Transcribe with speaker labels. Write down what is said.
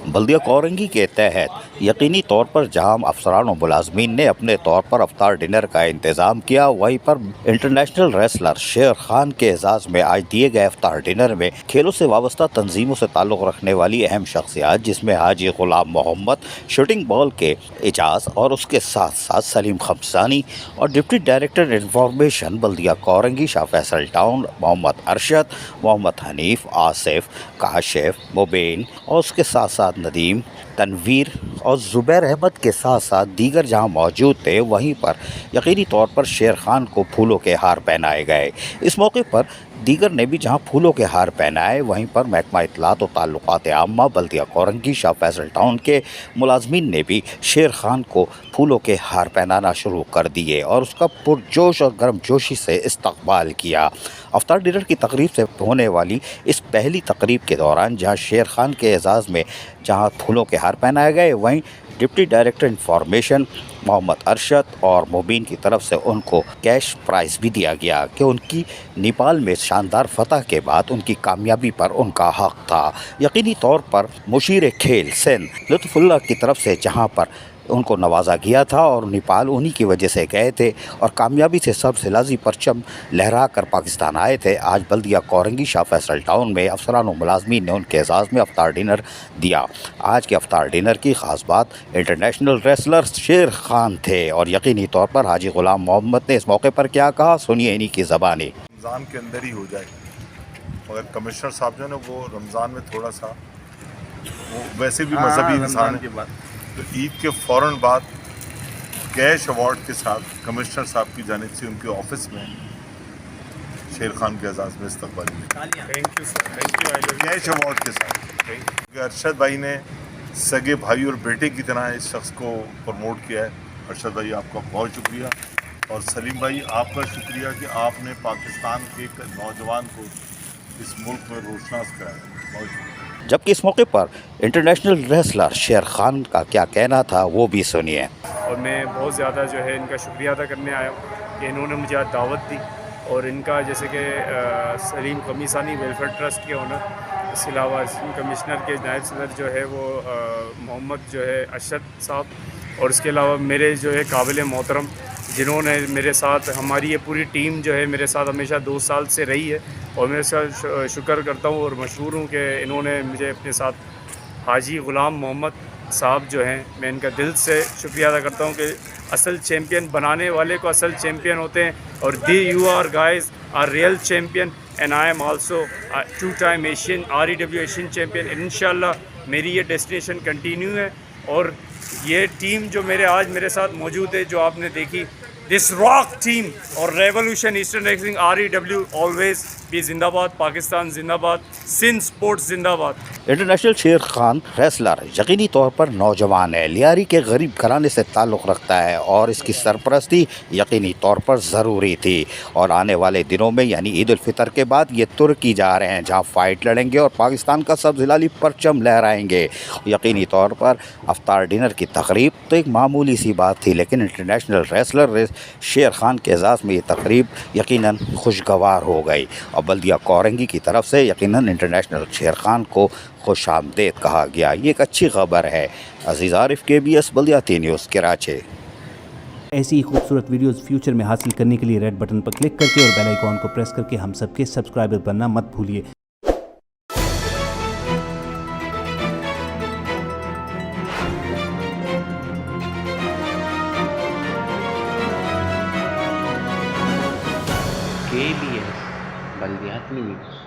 Speaker 1: बल्दिया कोरंगी के तहत यकीनी तौर पर जहां अफसरान और मुलाजमीन ने अपने तौर पर अफ्तार डिनर का इंतज़ाम किया, वहीं पर इंटरनेशनल रेसलर शेर खान के एजाज़ में आज दिए गए अफ्तार डिनर में खेलों से वाबस्ता तंजीमों से ताल्लुक़ रखने वाली अहम शख्सियात जिसमें हाजी गुलाम मोहम्मद, शूटिंग बॉल के एजाज और उसके साथ साथ सलीम खमसानी और डिप्टी डायरेक्टर इंफॉर्मेशन बल्दिया कोरंगी शाह फैसल टाउन मोहम्मद अरशद, मोहम्मद हनीफ, आसिफ, काशिफ, मुबीन और उसके साथ साथ नदीम, तनवीर और ज़ुबैर अहमद के साथ साथ दीगर जहां मौजूद थे, वहीं पर यकीनी तौर पर शेर खान को फूलों के हार पहनाए गए। इस मौके पर दीगर ने भी जहां फूलों के हार पहनाए, वहीं पर महकमा इत्तलात और ताल्लुकात आम्मा बल्दिया कोरंगी शाह फैसल टाउन के मुलाजमीन ने भी शेर खान को फूलों के हार पहनाना शुरू कर दिए और उसका पुरजोश और गर्मजोशी से इस्तकबाल किया। अफ्तार डिनर की तकरीब से होने वाली इस पहली तकरीब के दौरान जहां शेर खान के एजाज़ में जहां फूलों के हार पहनाए गए, वहीं deputy director information Mohammad Arshad और मुबीन की तरफ से उनको कैश प्राइज़ भी दिया गया कि उनकी नेपाल में शानदार फतह के बाद उनकी कामयाबी पर उनका हक था। यकीनी तौर पर मुशीर खेल सिंध लुत्फुल्लाह की तरफ से जहां पर उनको नवाजा गया था और नेपाल उन्हीं की वजह से गए थे और कामयाबी से सरसलाजी परचम लहरा कर पाकिस्तान आए थे। आज बल्दिया कोरंगी शाह फैसल टाउन में अफसरान और मुलाजमीन ने उनके एजाज़ में अफ्तार डिनर दिया। आज के अफ्तार डिनर की ख़ास बात इंटरनेशनल रेसलर शेर खान थे और यकीनी तौर पर हाजी गुलाम मोहम्मद ने इस मौके पर क्या कहा, सुनिए इन्हीं की ज़बानी।
Speaker 2: रमज़ान के अंदर ही हो जाए, मगर कमिश्नर साहब जो है ना वो रमज़ान में थोड़ा सा वो वैसे भी मजहबी इंसान है, तो ईद के फ़ौरन बाद कैश अवार्ड के साथ कमिश्नर साहब की जानिब से उनके ऑफिस में शेर खान के एजाज़ में इस्तकबाल किया।
Speaker 3: Thank you sir, thank you.
Speaker 2: Cash award के साथ अरशद भाई ने सगे भाई और बेटे की तरह इस शख्स को प्रमोट किया है। अरशद भाई आपका बहुत शुक्रिया और सलीम भाई आपका शुक्रिया कि आपने पाकिस्तान के एक नौजवान को इस मुल्क में रोशनास कराया। बहुत शुक्रिया।
Speaker 1: जबकि इस मौके पर इंटरनेशनल रेसलर शेर खान का क्या कहना था वो भी सुनिए।
Speaker 3: और मैं बहुत ज़्यादा जो है इनका शुक्रिया अदा करने आया हूँ कि इन्होंने मुझे आज दावत दी और इनका जैसे कि सलीम खमीसानी वेलफेयर ट्रस्ट के ओनर, इसके अलावा असिस्टेंट कमिश्नर के नायब सदर जो है वो मोहम्मद जो है अरशद साहब और इसके अलावा मेरे जो है काबिल मोहतरम जिन्होंने मेरे साथ, हमारी ये पूरी टीम जो है मेरे साथ हमेशा 2 साल से रही है और मैं इसका शुक्र करता हूँ और मशहूर हूँ कि इन्होंने मुझे अपने साथ हाजी गुलाम मोहम्मद साहब जो हैं, मैं इनका दिल से शुक्रिया अदा करता हूँ कि असल चैम्पियन बनाने वाले को असल चैम्पियन होते हैं और the you are guys are real champion and I am also 2 time Asian REW Asian champion. इंशाल्लाह मेरी ये डेस्टिनेशन कंटिन्यू है और ये टीम जो आज मेरे साथ मौजूद है, जो आपने देखी, दिस रॉक टीम और revolution eastern wrestling REW always भी जिंदाबाद, पाकिस्तान जिंदाबाद, सिंध स्पोर्ट्स जिंदाबाद।
Speaker 1: इंटरनेशनल शेर खान रेसलर यकीनी तौर पर नौजवान है, लियारी के गरीब घराने से ताल्लुक़ रखता है और इसकी सरपरस्ती यकीनी तौर पर ज़रूरी थी और आने वाले दिनों में यानी ईद उल फितर के बाद ये तुर्की जा रहे हैं जहां फ़ाइट लड़ेंगे और पाकिस्तान का सब्ज़ हिलाली परचम लहराएंगे। यकीनी तौर पर अफ्तार डिनर की तकरीब तो एक मामूली सी बात थी, लेकिन इंटरनेशनल रेसलर शेर खान के एजाज़ में ये तकरीब यकीनन खुशगवार हो गई और बल्दिया कोरंगी की तरफ से यकीनन इंटरनेशनल शेर खान को खुश आमदेद कहा गया। ये एक अच्छी खबर है। अजीज़ आरिफ, KBS बल्दिया न्यूज़ कराची।
Speaker 4: ऐसी ही खूबसूरत वीडियोस फ्यूचर में हासिल करने के लिए रेड बटन पर क्लिक करके और बेल आइकॉन को प्रेस करके हम सबके सब्सक्राइबर बनना मत भूलिए।
Speaker 5: KBS बल्दिया न्यूज़।